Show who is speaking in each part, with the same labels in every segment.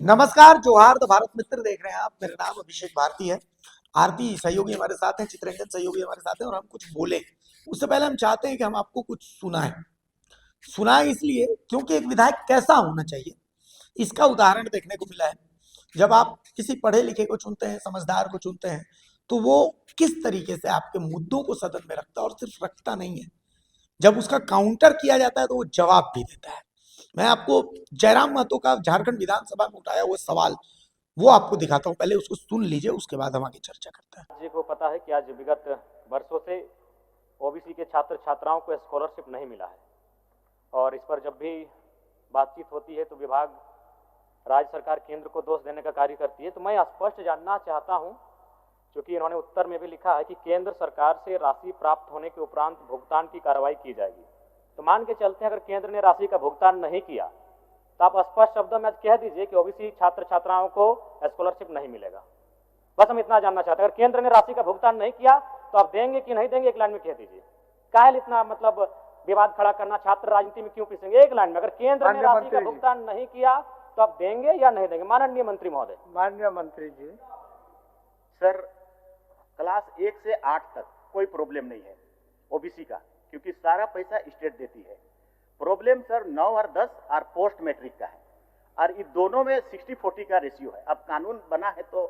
Speaker 1: नमस्कार, जोहार द भारत मित्र देख रहे हैं आप। मेरा नाम अभिषेक भारती है। आरती सहयोगी हमारे साथ हैं, चित्ररंजन सहयोगी हमारे साथ हैं और हम कुछ बोले उससे पहले हम चाहते हैं कि हम आपको कुछ सुनाएं। सुनाएं इसलिए क्योंकि एक विधायक कैसा होना चाहिए इसका उदाहरण देखने को मिला है। जब आप किसी पढ़े लिखे को चुनते हैं, समझदार को चुनते हैं, तो वो किस तरीके से आपके मुद्दों को सदन में रखता है, और सिर्फ रखता नहीं है, जब उसका काउंटर किया जाता है तो वो जवाब भी देता है। मैं आपको जयराम महतो का झारखंड विधानसभा में उठाया हुआ सवाल वो आपको दिखाता हूं, पहले उसको सुन लीजिए, उसके बाद हम आगे चर्चा करते हैं।
Speaker 2: जी को पता है कि आज विगत वर्षों से ओबीसी के छात्र छात्राओं को स्कॉलरशिप नहीं मिला है और इस पर जब भी बातचीत होती है तो विभाग राज्य सरकार केंद्र को दोष देने का कार्य करती है। तो मैं स्पष्ट जानना चाहता हूं, क्योंकि इन्होंने उत्तर में भी लिखा है कि केंद्र सरकार से राशि प्राप्त होने के उपरांत भुगतान की कार्रवाई की जाएगी। तो मान के चलते हैं अगर केंद्र ने राशि का भुगतान नहीं किया तो आप स्पष्ट शब्दों में कह दीजिए कि ओबीसी छात्र छात्राओं को स्कॉलरशिप नहीं मिलेगा। बस हम इतना जानना चाहते हैं, अगर केंद्र ने राशि का भुगतान नहीं किया तो आप देंगे कि नहीं देंगे, एक लाइन में कह दीजिए। काहे इतना मतलब विवाद खड़ा करना, छात्र राजनीति में क्यों पिसेंगे? एक लाइन में, अगर केंद्र ने राशि का भुगतान नहीं किया तो आप देंगे या नहीं देंगे? माननीय मंत्री महोदय।
Speaker 3: माननीय मंत्री जी,
Speaker 4: सर क्लास 1 से 8 तक कोई प्रॉब्लम नहीं है ओबीसी का, क्योंकि सारा पैसा स्टेट देती है। प्रॉब्लम सर 9 और 10 और पोस्ट मैट्रिक का है, और इन दोनों में 60-40 का रेशियो है। अब कानून बना है तो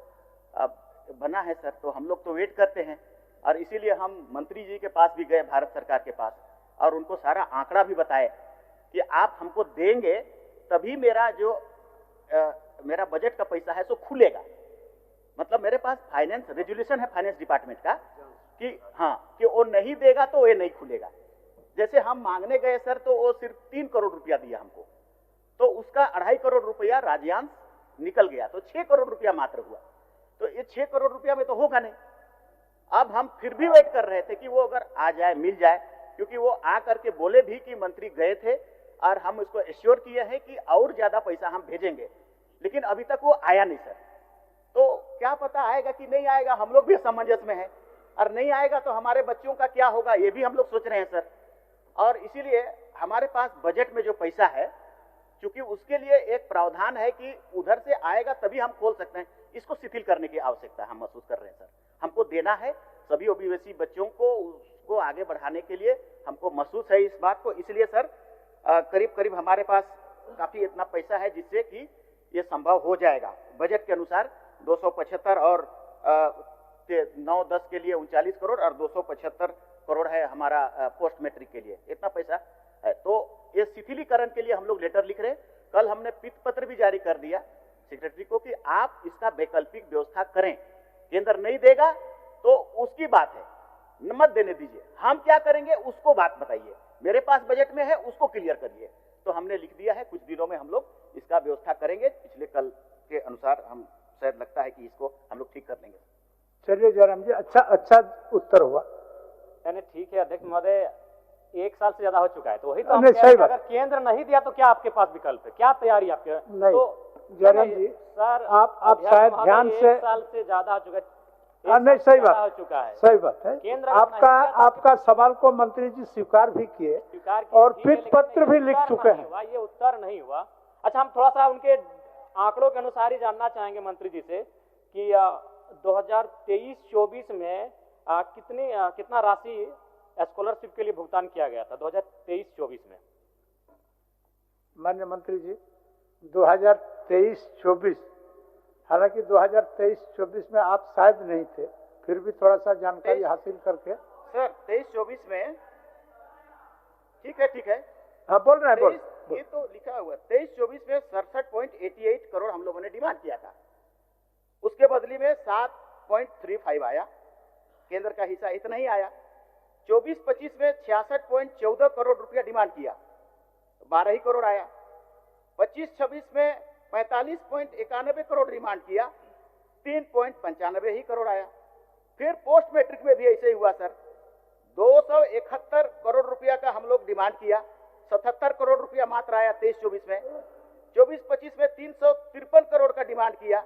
Speaker 4: बना है सर, तो हम लोग तो वेट करते हैं, और इसीलिए हम मंत्री जी के पास भी गए, भारत सरकार के पास, और उनको सारा आंकड़ा भी बताए कि आप हमको देंगे तभी मेरा जो मेरा बजट का पैसा है सो खुलेगा। मतलब मेरे पास फाइनेंस रेजुलेशन है फाइनेंस डिपार्टमेंट का कि हाँ, कि वो नहीं देगा तो ये नहीं खुलेगा। जैसे हम मांगने गए सर तो वो सिर्फ 3 करोड़ रुपया दिया हमको, तो उसका 2.5 करोड़ रुपया राज्यांश निकल गया, तो 6 करोड़ रुपया मात्र हुआ। तो ये 6 करोड़ रुपया में तो होगा नहीं। अब हम फिर भी वेट कर रहे थे कि वो अगर आ जाए, मिल जाए, क्योंकि वो आ करके बोले भी कि मंत्री गए थे और हम उसको एश्योर किए हैं कि और ज्यादा पैसा हम भेजेंगे, लेकिन अभी तक वो आया नहीं सर। तो क्या पता आएगा कि नहीं आएगा, हम लोग भी असमंजस में हैं, और नहीं आएगा तो हमारे बच्चों का क्या होगा ये भी हम लोग सोच रहे हैं सर। और इसीलिए हमारे पास बजट में जो पैसा है, क्योंकि उसके लिए एक प्रावधान है कि उधर से आएगा तभी हम खोल सकते हैं, इसको शिथिल करने की आवश्यकता हम महसूस कर रहे हैं सर। हमको देना है सभी ओबीसी बच्चों को, उसको आगे बढ़ाने के लिए हमको महसूस है इस बात को। इसलिए सर करीब करीब हमारे पास काफी इतना पैसा है जिससे कि ये संभव हो जाएगा। बजट के अनुसार 275 और 9-10 के लिए 39 करोड़ और 275 करोड़ है हमारा पोस्ट मैट्रिक के लिए, इतना पैसा है। तो ये शिथिलीकरण के लिए हम लोग लेटर लिख रहे हैं। कल हमने पित पत्र भी जारी कर दिया सेक्रेटरी को कि आप इसका वैकल्पिक व्यवस्था करें। केंद्र नहीं देगा तो उसकी बात है, मत देने दीजिए, हम क्या करेंगे उसको बात बताइए, मेरे पास बजट में है उसको क्लियर करिए। तो हमने लिख दिया है, कुछ दिनों में हम लोग इसका व्यवस्था करेंगे। पिछले कल के अनुसार हम शायद लगता है कि इसको हम लोग ठीक कर लेंगे।
Speaker 3: चलिए जयराम जी, अच्छा उत्तर हुआ।
Speaker 2: यानी ठीक है अध्यक्ष महोदय, 1 साल से ज्यादा हो चुका है, तो वही तो
Speaker 3: नहीं, सही बात।
Speaker 2: अगर केंद्र नहीं दिया तो क्या आपके पास विकल्प है, क्या तैयारी आपके?
Speaker 3: नहीं
Speaker 2: तो
Speaker 3: जयराम जी
Speaker 2: सर,
Speaker 3: आप शायद ध्यान से
Speaker 2: 1 साल से ज्यादा हो चुका है।
Speaker 3: नहीं, सही बात
Speaker 2: हो चुका है,
Speaker 3: सही बात है।
Speaker 2: केंद्र
Speaker 3: आपका सवाल को मंत्री जी स्वीकार भी किए और पित पत्र भी लिख चुके हैं।
Speaker 2: ये उत्तर नहीं हुआ। अच्छा, हम थोड़ा सा उनके आंकड़ों के अनुसार ही जानना चाहेंगे मंत्री जी से कि 2023-24 में कितना राशि स्कॉलरशिप के लिए भुगतान किया गया था 2023-24 में?
Speaker 3: माननीय मंत्री जी, 2023-24, हालांकि 2023-24 में आप शायद नहीं थे, फिर भी थोड़ा सा जानकारी हासिल करके।
Speaker 4: सर 23-24 में ठीक है
Speaker 3: हाँ बोल रहे हैं, बोल।
Speaker 4: ये तो लिखा हुआ 23-24 में 67.88 करोड़ हम लोगों ने डिमांड किया था, उसके बदली में 7.35 आया, केंद्र का हिस्सा इतना ही आया। 24-25 में 66.14 करोड़ रुपया डिमांड किया, 12 ही करोड़ आया। 25-26 में 45.91 करोड़ डिमांड किया, 3.95 ही करोड़ आया। फिर पोस्ट मैट्रिक में भी ऐसे ही हुआ सर, 271 करोड़ रुपया का हम लोग डिमांड किया, 77 करोड़ रुपया मात्र आया 23-24 में। 24-25 में 353 करोड़ का डिमांड किया,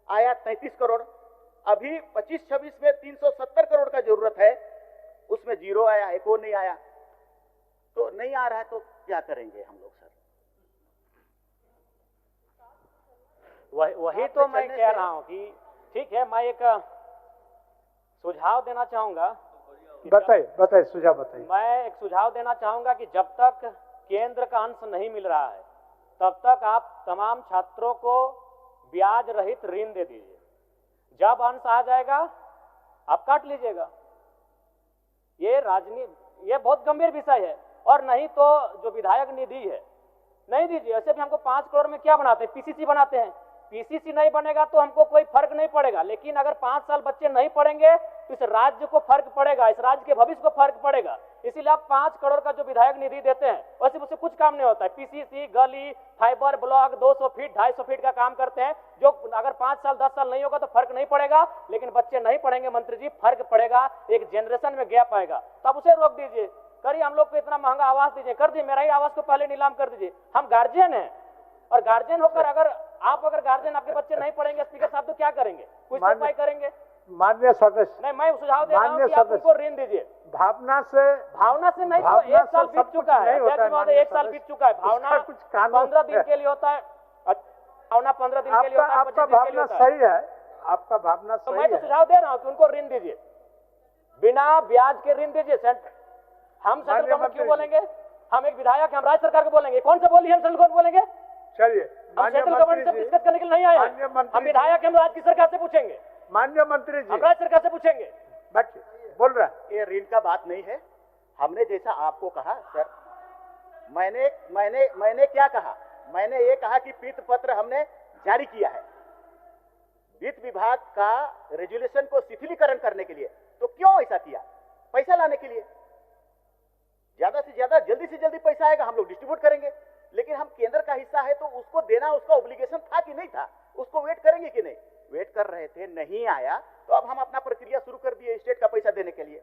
Speaker 4: आया 33 करोड़। अभी 25-26 में 370 करोड़ का जरूरत है, उसमें 0 आया, एक और नहीं आया। तो नहीं आ रहा है तो क्या करेंगे हम लोग सर?
Speaker 2: वही तो मैं कह रहा हूँ कि ठीक है, मैं एक सुझाव देना चाहूंगा।
Speaker 3: बताइए सुझाव बताइए।
Speaker 2: मैं एक सुझाव देना चाहूंगा कि जब तक केंद्र का अंश नहीं मिल रहा है तब तक आप तमाम छात्रों को ब्याज रहित ऋण दे दीजिए। जब अंश आ जाएगा आप काट लीजिएगा। ये बहुत गंभीर विषय है। और नहीं तो जो विधायक निधि है नहीं दीजिए। ऐसे भी हमको 5 करोड़ में क्या बनाते हैं, पीसीसी बनाते हैं। पीसीसी नहीं बनेगा तो हमको कोई फर्क नहीं पड़ेगा, लेकिन अगर 5 साल बच्चे नहीं पढ़ेंगे तो इस राज्य को फर्क पड़ेगा, इस राज्य के भविष्य को फर्क पड़ेगा। इसीलिए आप 5 करोड़ का जो विधायक निधि देते हैं वैसे उससे कुछ काम नहीं होता है। पीसीसी, गली, फाइबर ब्लॉक 200 फीट 250 फीट का काम करते हैं, जो अगर 5 साल 10 साल नहीं होगा तो फर्क नहीं पड़ेगा, लेकिन बच्चे नहीं पढ़ेंगे मंत्री जी, फर्क पड़ेगा, एक जनरेशन में गैप आएगा। तब उसे रोक दीजिए। करिए, हम लोग को इतना महंगा आवास दीजिए, कर दिए, मेरा ही आवास को पहले नीलाम कर दीजिए। हम गार्जियन हैं, और गार्जियन होकर अगर गार्जियन आपके बच्चे नहीं पढ़ेंगे स्पीकर साहब तो क्या करेंगे, कुछ उपाय करेंगे।
Speaker 3: माननीय सदस्य,
Speaker 2: नहीं, मैं सुझाव दे रहा हूं कि आप उनको ऋण दीजिए।
Speaker 3: भावना से
Speaker 2: नहीं तो 1 साल बीत चुका है, अध्यक्ष महोदय 1 साल बीत चुका है। भावना
Speaker 3: कुछ कानून
Speaker 2: 15 दिन के लिए होता है, भावना 15 दिन के लिए होता है,
Speaker 3: आपका भावना सही है, आपका भावना
Speaker 2: तो
Speaker 3: सही
Speaker 2: मैं तो
Speaker 3: है।
Speaker 2: सुझाव दे रहा हूँ कि उनको ऋण दीजिए, बिना ब्याज के ऋण दीजिए। हम सेंट्रल गवर्नमेंट क्यों बोलेंगे, हम एक विधायक, हम राज्य सरकार को बोलेंगे। कौन सा बोली, हम सेंट्रल गवर्नमेंट बोलेंगे?
Speaker 3: चलिए,
Speaker 2: हम सेंट्रल गवर्नमेंट से डिस्कस करने के लिए नहीं आए हैं। हम विधायक, हम राज्य की सरकार से पूछेंगे,
Speaker 3: माननीय मंत्री जी,
Speaker 2: हम राज्य सरकार से पूछेंगे।
Speaker 3: बैठिए, बोल रहा है।
Speaker 4: ये ऋण का बात नहीं है। हमने जैसा आपको कहा सर, मैंने क्या कहा, मैंने ये कहा कि पीत पत्र हमने जारी किया है वित्त विभाग का रेजुलेशन को शिथिलीकरण करने के लिए। तो क्यों ऐसा किया? पैसा लाने के लिए। ज्यादा से ज्यादा जल्दी से जल्दी पैसा आएगा, हम लोग डिस्ट्रीब्यूट करेंगे। लेकिन हम केंद्र का हिस्सा है तो उसको देना उसका ऑब्लिगेशन था कि नहीं था, उसको वेट करेंगे कि नहीं? वेट कर रहे थे, नहीं आया तो अब हम अपना प्रक्रिया शुरू कर दिए स्टेट का पैसा देने के लिए।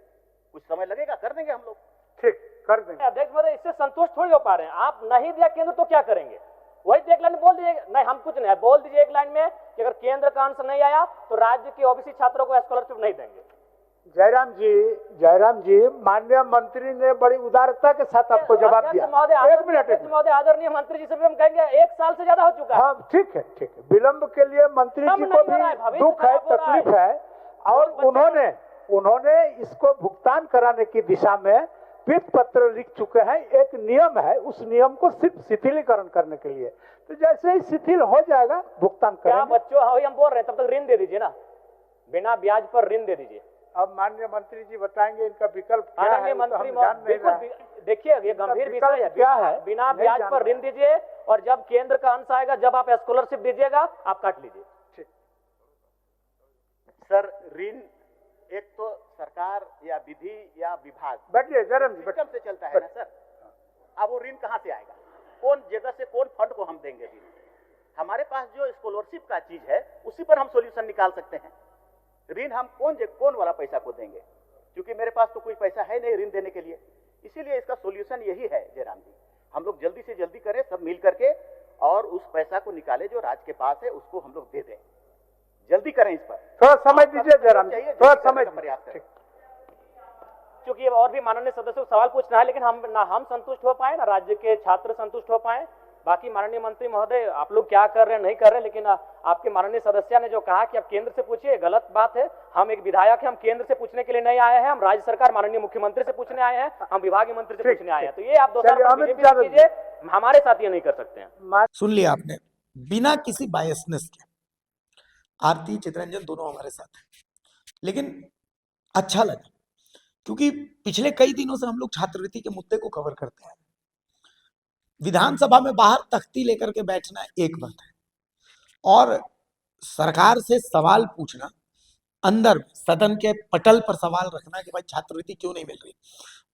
Speaker 4: कुछ समय लगेगा, कर देंगे हम लोग।
Speaker 3: ठीक, कर देंगे।
Speaker 2: अध्यक्ष महोदय, इससे संतुष्ट थोड़ी हो पा रहे हैं। आप नहीं दिया केंद्र तो क्या करेंगे? वही एक लाइन में बोल दीजिए। नहीं, हम कुछ नहीं, बोल दीजिए एक लाइन में कि अगर केंद्र का अंश नहीं आया तो राज्य के ओबीसी छात्रों को स्कॉलरशिप नहीं देंगे।
Speaker 3: जयराम जी, माननीय मंत्री ने बड़ी उदारता के साथ आपको जवाब दिया। एक मिनट
Speaker 2: महोदय, आदरणीय मंत्री जी से भी हम कहेंगे 1 साल से ज्यादा हो चुका है।
Speaker 3: हाँ, ठीक है। विलंब के लिए मंत्री जी को भी दुख है, तकलीफ है, और उन्होंने इसको भुगतान कराने की दिशा में वित्त पत्र लिख चुके हैं। एक नियम है, उस नियम को सिर्फ शिथिलीकरण करने के लिए। तो जैसे ही शिथिल हो जाएगा भुगतान करेंगे।
Speaker 2: बच्चों, हम बोल रहे हैं, तब तक ऋण दे दीजिए ना, बिना ब्याज पर ऋण दे दीजिए।
Speaker 3: अब माननीय मंत्री जी बताएंगे इनका विकल्प क्या है।
Speaker 2: मंत्री देखिए, ये गंभीर विषय है।
Speaker 3: क्या है?
Speaker 2: बिना ब्याज पर ऋण दीजिए, और जब केंद्र का अंश आएगा, जब आप स्कॉलरशिप दीजिएगा, आप काट लीजिए।
Speaker 4: सर, ऋण एक तो सरकार या विधि या विभाग
Speaker 3: बैठिए जयराम जी,
Speaker 4: सिस्टम से चलता है ना सर। अब वो ऋण कहाँ से आएगा? कौन जगह से, कौन फंड को हम देंगे ऋण? हमारे पास जो स्कॉलरशिप का चीज है उसी पर हम सॉल्यूशन निकाल सकते हैं। ऋण हम कौन वाला पैसा को देंगे? क्योंकि मेरे पास तो कोई पैसा है नहीं ऋण देने के लिए। इसीलिए इसका सॉल्यूशन यही है जयराम जी, हम लोग जल्दी से जल्दी करें सब मिल करके, और उस पैसा को निकाले जो राज्य के पास है उसको हम लोग दे दें। जल्दी करें इस पर।
Speaker 3: थोड़ा समय दीजिए जयराम जी, थोड़ा समय
Speaker 4: प्रयास करें।
Speaker 2: क्योंकि और भी माननीय सदस्यों को सवाल पूछना है, लेकिन हम संतुष्ट हो पाए, ना राज्य के छात्र संतुष्ट हो पाए। बाकी माननीय मंत्री महोदय, आप लोग क्या कर रहे हैं नहीं कर रहे हैं, लेकिन आपके माननीय सदस्य ने जो कहा कि आप केंद्र से पूछिए, गलत बात है। हम एक विधायक हैं, हम केंद्र से पूछने के लिए नहीं आए हैं, हम राज्य सरकार माननीय मुख्यमंत्री से पूछने आए हैं, हम विभागीय मंत्री से पूछने आए हैं। तो ये आप 2 साल कीजिए, हमारे साथ ये नहीं कर सकते हैं।
Speaker 1: सुन लिया आपने, बिना किसी बायसनेस के। आरती, चितरंजन दोनों हमारे साथ हैं, लेकिन अच्छा लगा क्योंकि पिछले कई दिनों से हम लोग छात्रवृत्ति के मुद्दे को कवर करते हैं। विधानसभा में बाहर तख्ती लेकर के बैठना एक बात है, और सरकार से सवाल पूछना, अंदर सदन के पटल पर सवाल रखना कि भाई छात्रवृत्ति क्यों नहीं मिल रही,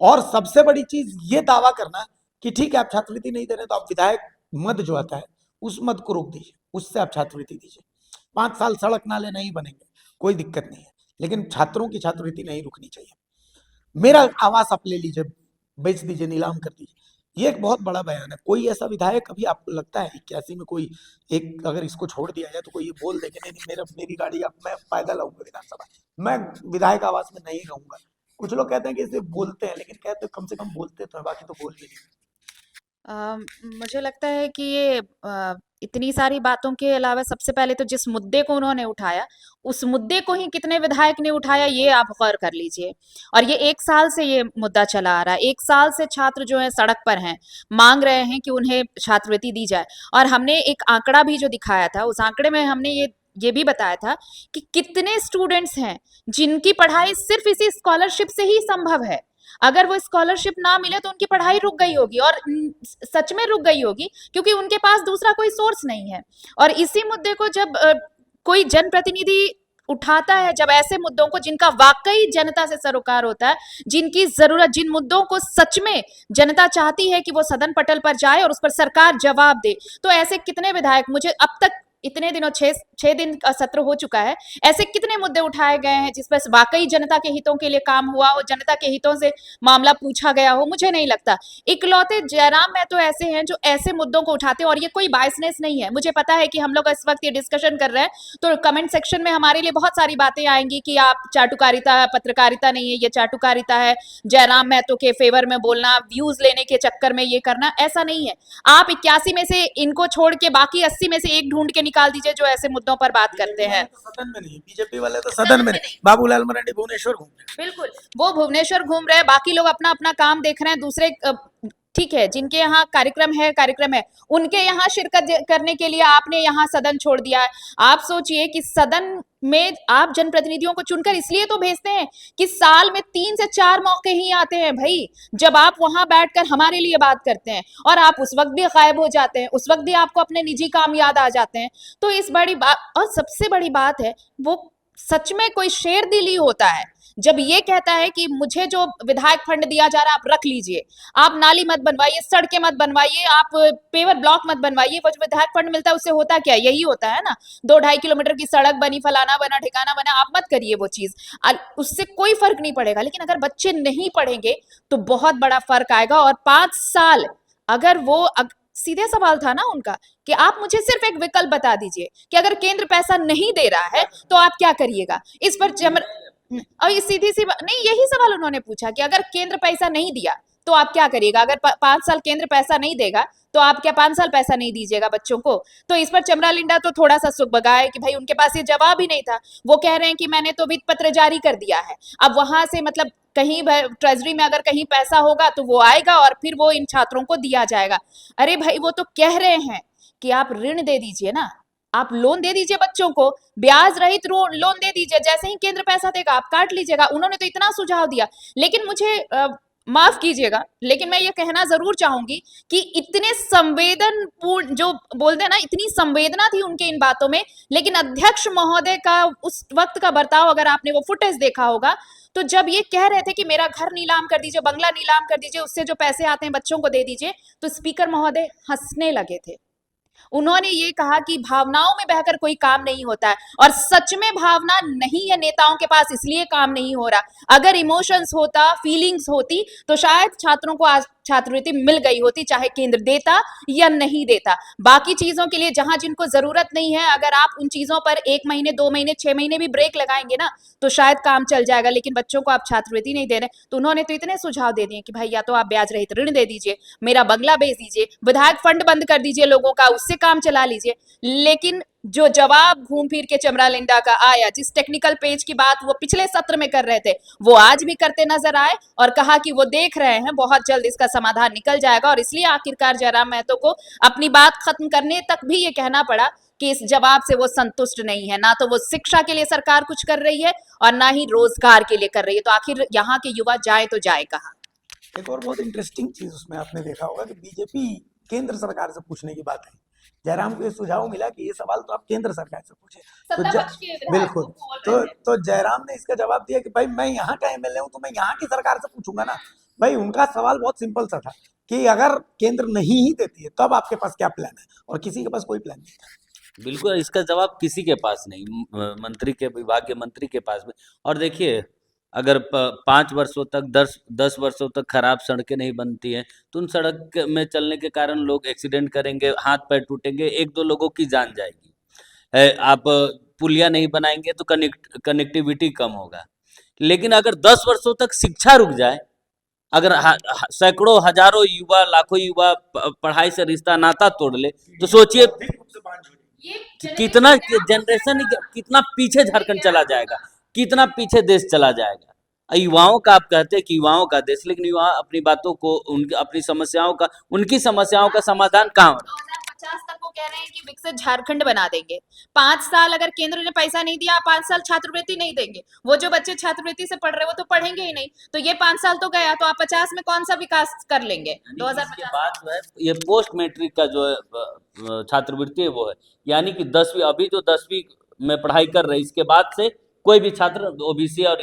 Speaker 1: और सबसे बड़ी चीज ये दावा करना कि ठीक है आप छात्रवृत्ति नहीं दे रहे तो आप विधायक मद जो आता है उस मद को रोक दीजिए, उससे आप छात्रवृत्ति दीजिए। 5 साल सड़क नाले नहीं बनेंगे, कोई दिक्कत नहीं है, लेकिन छात्रों की छात्रवृत्ति नहीं रुकनी चाहिए। मेरा आवास आप ले लीजिए, बेच दीजिए, नीलाम कर दीजिए। ये एक बहुत बड़ा बयान है। कोई ऐसा विधायक अभी आपको लगता है 81 में कोई एक, अगर इसको छोड़ दिया जाए तो कोई ये बोल दे कि नहीं मेरी गाड़ी अब मैं पैदल आऊंगा विधानसभा, मैं विधायक आवास में नहीं रहूंगा। कुछ लोग कहते हैं कि इसे बोलते हैं, लेकिन कहते कम से कम बोलते तो है, बाकी तो बोल भी नहीं।
Speaker 5: मुझे लगता है कि ये इतनी सारी बातों के अलावा सबसे पहले तो जिस मुद्दे को उन्होंने उठाया, उस मुद्दे को ही कितने विधायक ने उठाया ये आप गौर कर लीजिए। और ये 1 साल से ये मुद्दा चला आ रहा है। 1 साल से छात्र जो है सड़क पर हैं, मांग रहे हैं कि उन्हें छात्रवृत्ति दी जाए। और हमने एक आंकड़ा भी जो दिखाया था, उस आंकड़े में हमने ये भी बताया था कि कितने स्टूडेंट्स हैं जिनकी पढ़ाई सिर्फ इसी स्कॉलरशिप से ही संभव है। अगर वो स्कॉलरशिप ना मिले तो उनकी पढ़ाई रुक गई होगी, और सच में रुक गई होगी, क्योंकि उनके पास दूसरा कोई सोर्स नहीं है। और इसी मुद्दे को जब कोई जनप्रतिनिधि उठाता है, जब ऐसे मुद्दों को जिनका वाकई जनता से सरोकार होता है, जिनकी जरूरत, जिन मुद्दों को सच में जनता चाहती है कि वो सदन पटल पर जाए और उस पर सरकार जवाब दे, तो ऐसे कितने विधायक, मुझे अब तक इतने दिनों, 6 दिन का सत्र हो चुका है, ऐसे कितने मुद्दे उठाए गए हैं जिस पर वाकई जनता के हितों के लिए काम हुआ हो, जनता के हितों से मामला पूछा गया हो? मुझे नहीं लगता। इकलौते जयराम महतो ऐसे हैं जो ऐसे मुद्दों को उठाते हैं, और ये कोई बायसनेस नहीं है। मुझे पता है कि हम लोग इस वक्त ये डिस्कशन कर रहे हैं तो कमेंट सेक्शन में हमारे लिए बहुत सारी बातें आएंगी कि आप चाटुकारिता, पत्रकारिता नहीं है, ये चाटुकारिता है, जयराम महतो के फेवर में बोलना, व्यूज लेने के चक्कर में ये करना। ऐसा नहीं है। आप 81 में से इनको छोड़ के बाकी 80 में से एक ढूंढ के निकाल दीजिए जो ऐसे मुद्दों पर बात करते हैं।
Speaker 1: तो सदन में नहीं, बीजेपी वाले तो सदन में नहीं। बाबूलाल मरांडी भुवनेश्वर घूम रहे हैं।
Speaker 5: बिल्कुल, वो भुवनेश्वर घूम रहे हैं, बाकी लोग अपना अपना काम देख रहे हैं। दूसरे ठीक है, जिनके यहाँ कार्यक्रम है, उनके यहाँ शिरकत करने के लिए आपने यहाँ सदन छोड़ दिया है। आप सोचिए कि सदन में आप जनप्रतिनिधियों को चुनकर इसलिए तो भेजते हैं कि साल में 3 से 4 मौके ही आते हैं भाई, जब आप वहां बैठकर हमारे लिए बात करते हैं, और आप उस वक्त भी गायब हो जाते हैं, उस वक्त भी आपको अपने निजी काम याद आ जाते हैं। तो इस बड़ी बात, और सबसे बड़ी बात है, वो सच में कोई शेर दिली होता है जब ये कहता है कि मुझे जो विधायक फंड दिया जा रहा है आप रख लीजिए, आप नाली मत बनवाइए, सड़कें मत बनवाइए, आप पेवर ब्लॉक मत बनवाइए। वो जो विधायक फंड मिलता है उससे होता क्या? यही होता है ना, 2-2.5 किलोमीटर की सड़क बनी, फलाना बना, ठिकाना बना। आप मत करिए वो चीज, उससे कोई फर्क नहीं पड़ेगा। लेकिन अगर बच्चे नहीं पढ़ेंगे तो बहुत बड़ा फर्क आएगा। और 5 साल अगर वो सीधे सवाल था ना उनका कि आप मुझे सिर्फ एक विकल्प बता दीजिए कि अगर केंद्र पैसा नहीं दे रहा है तो आप क्या करिएगा। इस पर और ये सीधी सी नहीं, यही सवाल उन्होंने पूछा कि अगर केंद्र पैसा नहीं दिया तो आप क्या करिएगा। अगर 5 साल केंद्र पैसा नहीं देगा तो आप क्या 5 साल पैसा नहीं दीजिएगा बच्चों को? तो इस पर चमरालिंडा तो थोड़ा सा सुख बगाए कि भाई उनके पास ये जवाब ही नहीं था। वो कह रहे हैं कि मैंने तो वित्त पत्र जारी कर दिया है, अब वहां से मतलब कहीं ट्रेजरी में अगर कहीं पैसा होगा तो वो आएगा और फिर वो इन छात्रों को दिया जाएगा। अरे भाई, वो तो कह रहे हैं कि आप ऋण दे दीजिए ना, आप लोन दे दीजिए बच्चों को, ब्याज रहित लोन दे दीजिए, जैसे ही केंद्र पैसा देगा आप काट लीजिएगा। उन्होंने तो इतना सुझाव दिया। लेकिन मुझे माफ कीजिएगा, लेकिन मैं ये कहना जरूर चाहूंगी कि इतने संवेदनपूर्ण, जो बोलते हैं ना, इतनी संवेदना थी उनके इन बातों में, लेकिन अध्यक्ष महोदय का उस वक्त का बर्ताव, अगर आपने वो फुटेज देखा होगा, तो जब ये कह रहे थे कि मेरा घर नीलाम कर दीजिए, बंगला नीलाम कर दीजिए, उससे जो पैसे आते हैं बच्चों को दे दीजिए, तो स्पीकर महोदय हंसने लगे थे। उन्होंने ये कहा कि भावनाओं में बहकर कोई काम नहीं होता है, और सच में भावना नहीं है नेताओं के पास, इसलिए काम नहीं हो रहा। अगर इमोशंस होता, फीलिंग्स होती, तो शायद छात्रों को आज छात्रवृत्ति मिल गई होती, चाहे केंद्र देता या नहीं देता। बाकी चीजों के लिए जहां जिनको जरूरत नहीं है, अगर आप उन चीजों पर 1 महीने, 2 महीने, 6 महीने भी ब्रेक लगाएंगे ना, तो शायद काम चल जाएगा। लेकिन बच्चों को आप छात्रवृत्ति नहीं दे रहे, तो उन्होंने तो इतने सुझाव दे दिए कि भाई या तो आप ब्याज रहित ऋण दे दीजिए, मेरा बंगला बेच दीजिए, विधायक फंड बंद कर दीजिए लोगों का, उससे काम चला लीजिए। लेकिन जो जवाब घूम फिर के चमरालिंडा का आया, जिस टेक्निकल पेज की बात वो पिछले सत्र में कर रहे थे, वो आज भी करते नजर आए, और कहा कि वो देख रहे हैं, बहुत जल्द इसका समाधान निकल जाएगा। और इसलिए आखिरकार जयराम महतो को अपनी बात खत्म करने तक भी ये कहना पड़ा कि इस जवाब से वो संतुष्ट नहीं है। ना तो वो शिक्षा के लिए सरकार कुछ कर रही है और ना ही रोजगार के लिए कर रही है। तो आखिर यहाँ के युवा जाए तो जाए कहाँ?
Speaker 1: एक और बहुत इंटरेस्टिंग चीज उसमें आपने देखा होगा कि बीजेपी केंद्र सरकार से पूछने की बात है। जयराम को ये सुझाव मिला कि ये सवाल तो आप केंद्र सरकार से पूछे, बिल्कुल। तो जयराम ने इसका जवाब दिया कि भाई मैं यहाँ का एमएलए हूँ तो मैं यहाँ की सरकार से पूछूंगा ना। भाई उनका सवाल बहुत सिंपल सा था कि अगर केंद्र नहीं ही देती है तब आपके पास क्या प्लान है, और किसी के पास कोई प्लान नहीं था।
Speaker 6: बिल्कुल, इसका जवाब किसी के पास नहीं, मंत्री के, विभाग के मंत्री के पास में। और देखिए, अगर 5 वर्षों तक, 10 वर्षों तक खराब सड़कें नहीं बनती हैं तो उन सड़क में चलने के कारण लोग एक्सीडेंट करेंगे, हाथ पैर टूटेंगे, 1-2 लोगों की जान जाएगी। आप पुलिया नहीं बनाएंगे तो कनेक्टिविटी कम होगा। लेकिन अगर 10 वर्षों तक शिक्षा रुक जाए, अगर सैकड़ों हजारों युवा लाखों युवा पढ़ाई से रिश्ता नाता तोड़ ले तो सोचिए कितना जनरेशन कितना पीछे झारखंड चला जाएगा, कितना पीछे देश चला जाएगा। युवाओं का आप कहते हैं कि युवाओं का देश, लेकिन युवा अपनी बातों को उनकी समस्याओं का समाधान कहाँ हो रहा है?
Speaker 5: 2050 तक वो कह रहे हैं कि विकसित झारखंड बना देंगे। 5 साल अगर केंद्र ने पैसा नहीं दिया, 5 साल छात्रवृत्ति नहीं देंगे, वो जो बच्चे छात्रवृत्ति से पढ़ रहे वो तो पढ़ेंगे ही नहीं। तो ये 5 साल तो गया, तो आप 50 में कौन सा विकास कर लेंगे? 2050
Speaker 6: के बाद जो है ये पोस्ट मैट्रिक का जो है छात्रवृत्ति है वो है, यानी कि 10वीं अभी जो 10वीं में पढ़ाई कर रहे इसके बाद से कोई भी छात्र ओबीसी और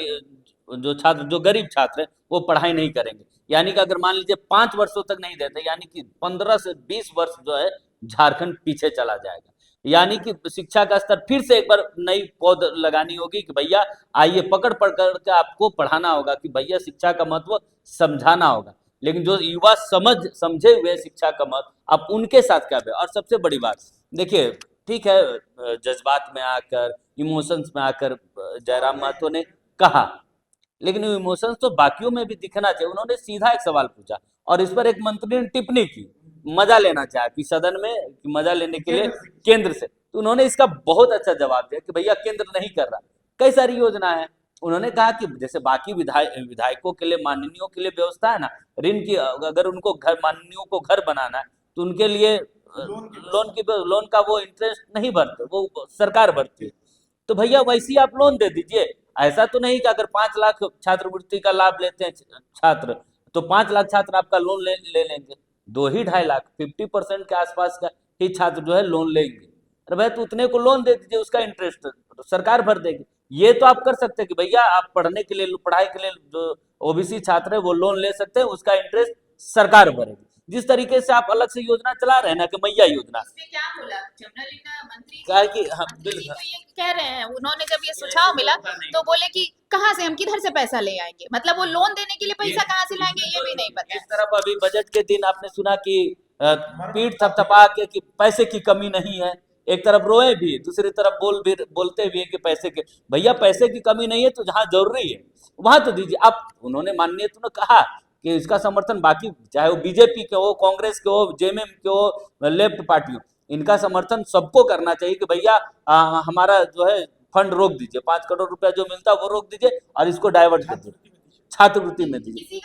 Speaker 6: जो छात्र जो गरीब छात्र है वो पढ़ाई नहीं करेंगे। यानी कि अगर मान लीजिए 5 वर्षों तक नहीं देते, यानी कि 15 से 20 वर्ष जो है झारखंड पीछे चला जाएगा। यानी कि शिक्षा का स्तर फिर से एक बार नई पौध लगानी होगी कि भैया आइए, पकड़ पकड़ के आपको पढ़ाना होगा कि भैया शिक्षा का महत्व समझाना होगा। लेकिन जो युवा समझे हुए शिक्षा का महत्व, आप उनके साथ क्या है। और सबसे बड़ी बात देखिए, ठीक है जज्बात में आकर इमोशंस में आकर जयराम महतो ने कहा, लेकिन इमोशंस तो बाकियों में भी दिखना चाहिए। उन्होंने सीधा एक सवाल पूछा और इस पर एक मंत्री ने टिप्पणी की, मजा लेना चाहा कि सदन में मजा लेने के लिए केंद्र से, तो उन्होंने इसका बहुत अच्छा जवाब दिया कि भैया केंद्र नहीं कर रहा, कई सारी योजना है। उन्होंने कहा कि जैसे बाकी विधायकों के लिए, माननीयों के लिए व्यवस्था है ना ऋण की, अगर उनको माननीयों को घर बनाना है तो उनके लिए लोन का वो इंटरेस्ट नहीं भरते, वो सरकार भरती है। तो भैया वैसे ही आप लोन दे दीजिए। ऐसा तो नहीं कि अगर 5 लाख छात्रवृत्ति का लाभ लेते हैं छात्र तो 5 लाख छात्र आपका लोन ले लेंगे। 2-2.5 लाख 50% के आसपास का ही छात्र जो है लोन लेंगे। अरे भाई तो उतने को लोन दे दीजिए, उसका इंटरेस्ट तो सरकार भर देगी। ये तो आप कर सकते हैं कि भैया आप पढ़ाई के लिए जो ओबीसी छात्र है वो लोन ले सकते हैं, उसका इंटरेस्ट सरकार भरेगी। जिस तरीके से आप अलग से योजना चला रहे हैं ना कि मैया योजना,
Speaker 5: क्या बोला जनरल मंत्री
Speaker 6: क्या कि
Speaker 5: ये कह रहे हैं, उन्होंने जब ये सुझाव मिला तो बोले कि कहाँ से हम किधर से पैसा ले आएंगे, मतलब वो लोन देने के लिए पैसा कहाँ से लाएंगे ये भी नहीं पता।
Speaker 6: इस तरफ अभी बजट के दिन आपने सुना कि पीठ थपथपा के कि पैसे की कमी नहीं है, एक तरफ रोए भी, दूसरी तरफ बोलते भी कि पैसे के, भैया पैसे की कमी नहीं है तो जहाँ जरूरी है वहां तो दीजिए आप। उन्होंने माननीय तो कहा कि इसका समर्थन बाकी चाहे वो बीजेपी के हो, कांग्रेस के हो, जेएमएम के हो, लेफ्ट पार्टी हो, इनका समर्थन सबको करना चाहिए कि भैया हमारा जो है फंड रोक दीजिए, 5 करोड़ रुपया जो मिलता है वो रोक दीजिए और इसको डाइवर्ट कर दीजिए, छात्रवृत्ति में दीजिए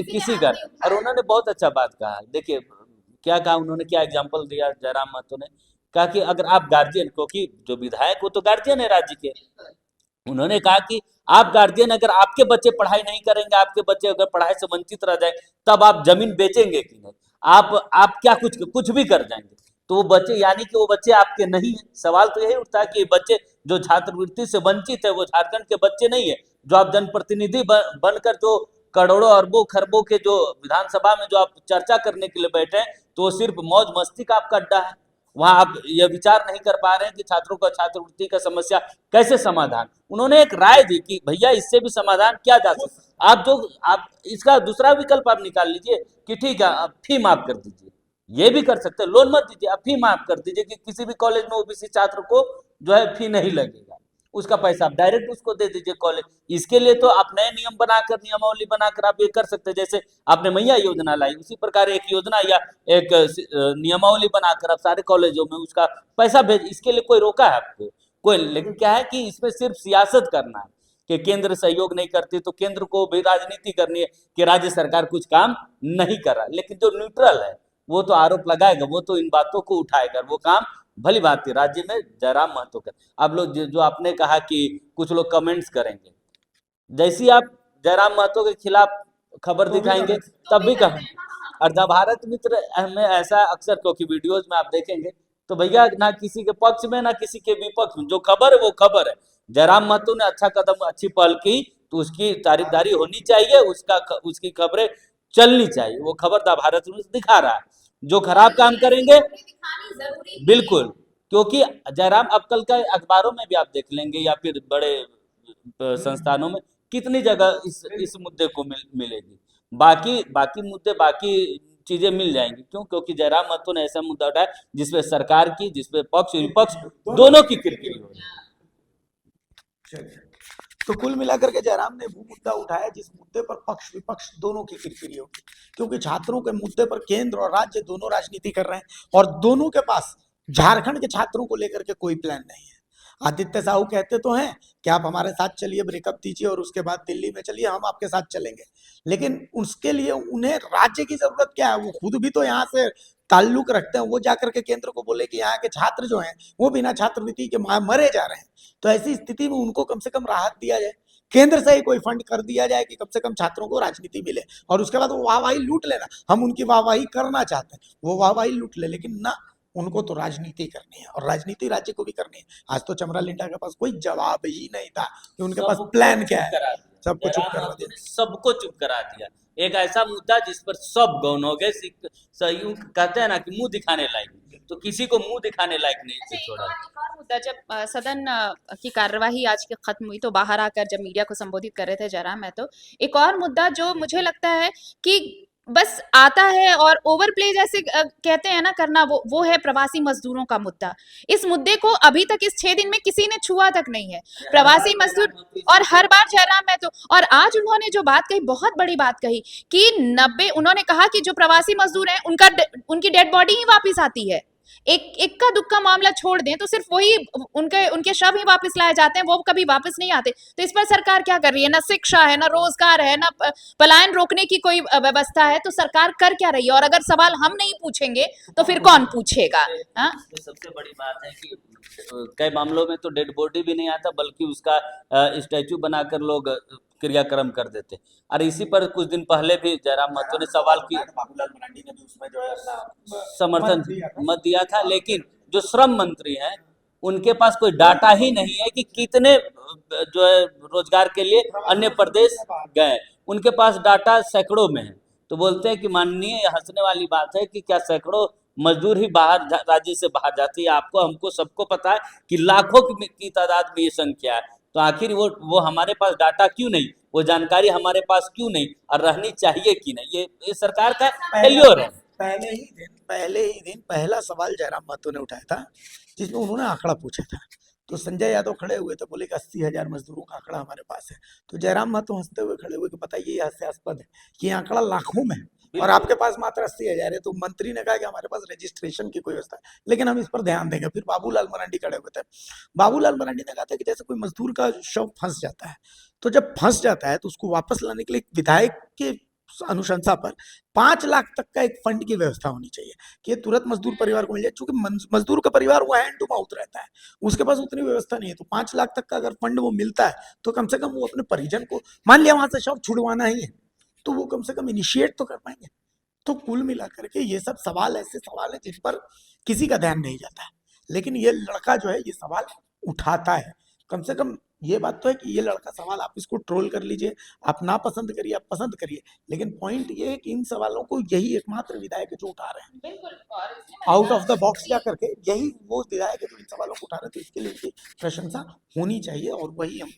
Speaker 6: किसी का। और उन्होंने बहुत अच्छा बात कहा, देखिए क्या कहा उन्होंने, क्या एग्जाम्पल दिया जयराम महतो ने, कहा कि अगर आप गार्जियन, क्योंकि जो विधायक वो तो गार्जियन है राज्य के, उन्होंने कहा कि आप गार्जियन अगर आपके बच्चे पढ़ाई नहीं करेंगे, आपके बच्चे अगर पढ़ाई से वंचित रह जाए, तब आप जमीन बेचेंगे कि नहीं, आप क्या कुछ भी कर जाएंगे। तो वो बच्चे, यानी कि वो बच्चे आपके नहीं है। सवाल तो यही उठता है कि बच्चे जो छात्रवृत्ति से वंचित है वो झारखंड के बच्चे नहीं है। जो आप जनप्रतिनिधि बनकर जो करोड़ों अरबों खरबों के जो विधानसभा में जो आप चर्चा करने के लिए बैठे हैं, तो वो सिर्फ मौज मस्ती का आपका अड्डा है। वहां आप यह विचार नहीं कर पा रहे हैं कि छात्रों का छात्रवृत्ति का समस्या कैसे समाधान। उन्होंने एक राय दी कि भैया इससे भी समाधान किया जा सकता, आप इसका दूसरा विकल्प आप निकाल लीजिए कि ठीक है आप फी माफ कर दीजिए, ये भी कर सकते हैं, लोन मत दीजिए, आप फी माफ कर दीजिए कि किसी भी कॉलेज में ओबीसी छात्र को जो है फी नहीं लगेगा, उसका पैसा आप डायरेक्ट उसको दे दीजिए कॉलेज। इसके लिए तो आप नए नियम बनाकर, नियमावली बनाकर आप ये कर सकते हैं, जैसे आपने मैया योजना लाई उसी प्रकार एक योजना या एक नियमावली बनाकर आप सारे कॉलेजों में उसका पैसा भेज, इसके लिए कोई रोका है आपको? कोई। लेकिन क्या है कि इसमें सिर्फ सियासत करना है कि केंद्र सहयोग नहीं करती तो केंद्र को भी राजनीति करनी है कि राज्य सरकार कुछ काम नहीं कर रहा। लेकिन जो न्यूट्रल है वो तो आरोप लगाएगा, वो तो इन बातों को उठाएगा, वो काम भली बात है राज्य में जयराम महतो का। आप लोग जो आपने कहा कि कुछ लोग कमेंट्स करेंगे, जैसी आप जयराम महतो के खिलाफ खबर दिखाएंगे तब भी कहें। और जब भारत मित्र में ऐसा अक्सर, क्योंकि वीडियोज में आप देखेंगे तो भैया ना किसी के पक्ष में ना किसी के विपक्ष में, जो खबर है वो खबर है। जयराम महतो ने अच्छा कदम, अच्छी पहल की तो उसकी तारीफदारी होनी चाहिए, उसकी खबरें चलनी चाहिए। वो खबर दा भारत में दिखा रहा है, जो खराब काम करेंगे बिल्कुल, क्योंकि जयराम अब कल का अखबारों में भी आप देख लेंगे या फिर बड़े संस्थानों में कितनी जगह इस मुद्दे को मिलेगी। बाकी मुद्दे, बाकी चीजें मिल जाएंगी। क्यों? क्योंकि जयराम महतो ने ऐसा मुद्दा उठाया जिसपे सरकार की, जिसपे पक्ष विपक्ष दोनों की किरकिरी हो रही है।
Speaker 1: तो कुल मिलाकर के जयराम ने वो मुद्दा उठाया जिस मुद्दे पर पक्ष विपक्ष दोनों की किरकिरी होगी, क्योंकि छात्रों के मुद्दे पर केंद्र और राज्य दोनों राजनीति कर रहे हैं और दोनों के पास झारखंड के छात्रों को लेकर के कोई प्लान नहीं है। आदित्य साहू कहते तो हैं कि आप हमारे साथ चलिए, ब्रेकअप दीजिए और उसके बाद दिल्ली में चलिए, हम आपके साथ चलेंगे, लेकिन उसके लिए उन्हें राज्य की जरूरत क्या है? वो खुद भी तो यहाँ से ताल्लुक रखते हैं। वो जाकर के केंद्र को बोले कि यहाँ के छात्र जो हैं वो बिना छात्रवृत्ति के मरे जा रहे हैं, तो ऐसी स्थिति में उनको कम से कम राहत दिया जाए, केंद्र से ही कोई फंड कर दिया जाए कि कम से कम छात्रों को राजनीति मिले, और उसके बाद वो वाहवाही लूट लेना। हम उनकी वाहवाही करना चाहते हैं, वो वाहवाही लूट ले, लेकिन ना, उनको तो राजनीति करनी है और राजनीति राज्य को भी करनी है। आज तो चमरा लिंडा के पास कोई जवाब ही नहीं था कि उनके पास प्लान क्या है, सबको चुप करा दिया,
Speaker 6: सबको चुप करा दिया। एक ऐसा मुद्दा जिस पर सब गौन हो गए, यूं कहते हैं ना कि मुंह दिखाने लायक, तो किसी को मुंह दिखाने लायक नहीं छोड़ा।
Speaker 5: एक और मुद्दा, जब सदन की कार्यवाही आज की खत्म हुई तो बाहर आकर जब मीडिया को संबोधित कर रहे थे जयराम महतो, एक और मुद्दा जो मुझे लगता है कि बस आता है और ओवरप्ले जैसे कहते हैं ना करना, वो है प्रवासी मजदूरों का मुद्दा। इस मुद्दे को अभी तक इस 6 दिन में किसी ने छुआ तक नहीं है, प्रवासी मजदूर, और हर बार जयराम महतो, और आज उन्होंने जो बात कही, बहुत बड़ी बात कही कि 90, उन्होंने कहा कि जो प्रवासी मजदूर हैं उनकी डेड बॉडी ही वापिस आती है। एक का दुक्का मामला छोड़ दें तो सिर्फ वही उनके शव ही वापस लाए जाते हैं, वो कभी वापस नहीं आते। तो इस पर सरकार क्या कर रही है? ना शिक्षा है, ना रोजगार है, ना पलायन रोकने की कोई व्यवस्था है, तो सरकार कर क्या रही है? और अगर सवाल हम नहीं पूछेंगे तो फिर कौन पूछेगा?
Speaker 6: तो सबसे बड़ी बात है कि कई मामलों में तो डेड बॉडी भी नहीं आता, बल्कि उसका स्टैचू बनाकर लोग क्रियाक्रम कर देते। और इसी पर कुछ दिन पहले भी जयराम महतो ने सवाल किया,
Speaker 1: बाबूलाल मरांडी ने भी उसमें जो है अपना
Speaker 6: समर्थन मत दिया था, लेकिन जो श्रम मंत्री हैं उनके पास कोई डाटा ही नहीं है कि कितने जो है रोजगार के लिए अन्य प्रदेश गए। उनके पास डाटा सैकड़ों में है, तो बोलते हैं कि माननीय, हंसने वाली बात है कि क्या सैकड़ों मजदूर ही बाहर राज्य से बाहर जाती है? आपको, हमको, सबको पता है कि लाखों की तादाद में ये संख्या है, तो आखिर वो हमारे पास डाटा क्यों नहीं, वो जानकारी हमारे पास क्यों नहीं, और रहनी चाहिए कि नहीं? ये सरकार का फेल्योर है।
Speaker 1: पहले ही दिन पहला सवाल जयराम महतो ने उठाया था जिसमें उन्होंने आंकड़ा पूछा था, तो संजय यादव खड़े हुए थे, बोले कि 80,000 मजदूरों का आंकड़ा हमारे पास है। तो जयराम महतो हंसते हुए खड़े हुए कि बताइए, ये हास्यास्पद है कि ये आंकड़ा लाखों में है और आपके पास मात्र 80,000 है। तो मंत्री ने कहा कि हमारे पास रजिस्ट्रेशन की कोई व्यवस्था है, लेकिन हम इस पर ध्यान देंगे। फिर बाबूलाल मरांडी खड़े हुए थे, बाबूलाल मरांडी ने कहा था कि जैसे कोई मजदूर का शव फंस जाता है, तो जब फंस जाता है तो उसको वापस लाने के लिए विधायक के अनुशंसा पर 5 लाख तक का एक फंड की व्यवस्था होनी चाहिए कि ये तुरंत मजदूर परिवार को मिल जाए। चूंकि मजदूर का परिवार वो हैंड टू माउथ रहता है, उसके पास उतनी व्यवस्था नहीं है, तो 5 लाख तक का अगर फंड वो मिलता है तो कम से कम वो अपने परिजन को, मान लिया वहां से शव छुड़वाना ही है, तो वो कम से कम इनिशिएट तो कर पाएंगे। तो कुल मिलाकर के ये सब सवाल ऐसे सवाल है जिन पर किसी का ध्यान नहीं जाता है, लेकिन ये लड़का जो है ये सवाल उठाता है। कम से कम ये बात तो है कि ये लड़का सवाल, आप इसको ट्रोल कर लीजिए, आप ना पसंद करिए, आप पसंद करिए, लेकिन पॉइंट ये है कि इन सवालों को यही एकमात्र विधायक जो उठा रहे हैं,
Speaker 5: बिल्कुल,
Speaker 1: आउट ऑफ द बॉक्स जा करके, यही वो विधायक है जो इन सवालों को उठा रहे हैं, तो इसके लिए उनकी प्रशंसा होनी चाहिए। और वही हम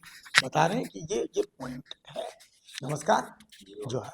Speaker 1: बता रहे हैं कि ये पॉइंट है। नमस्कार जो है।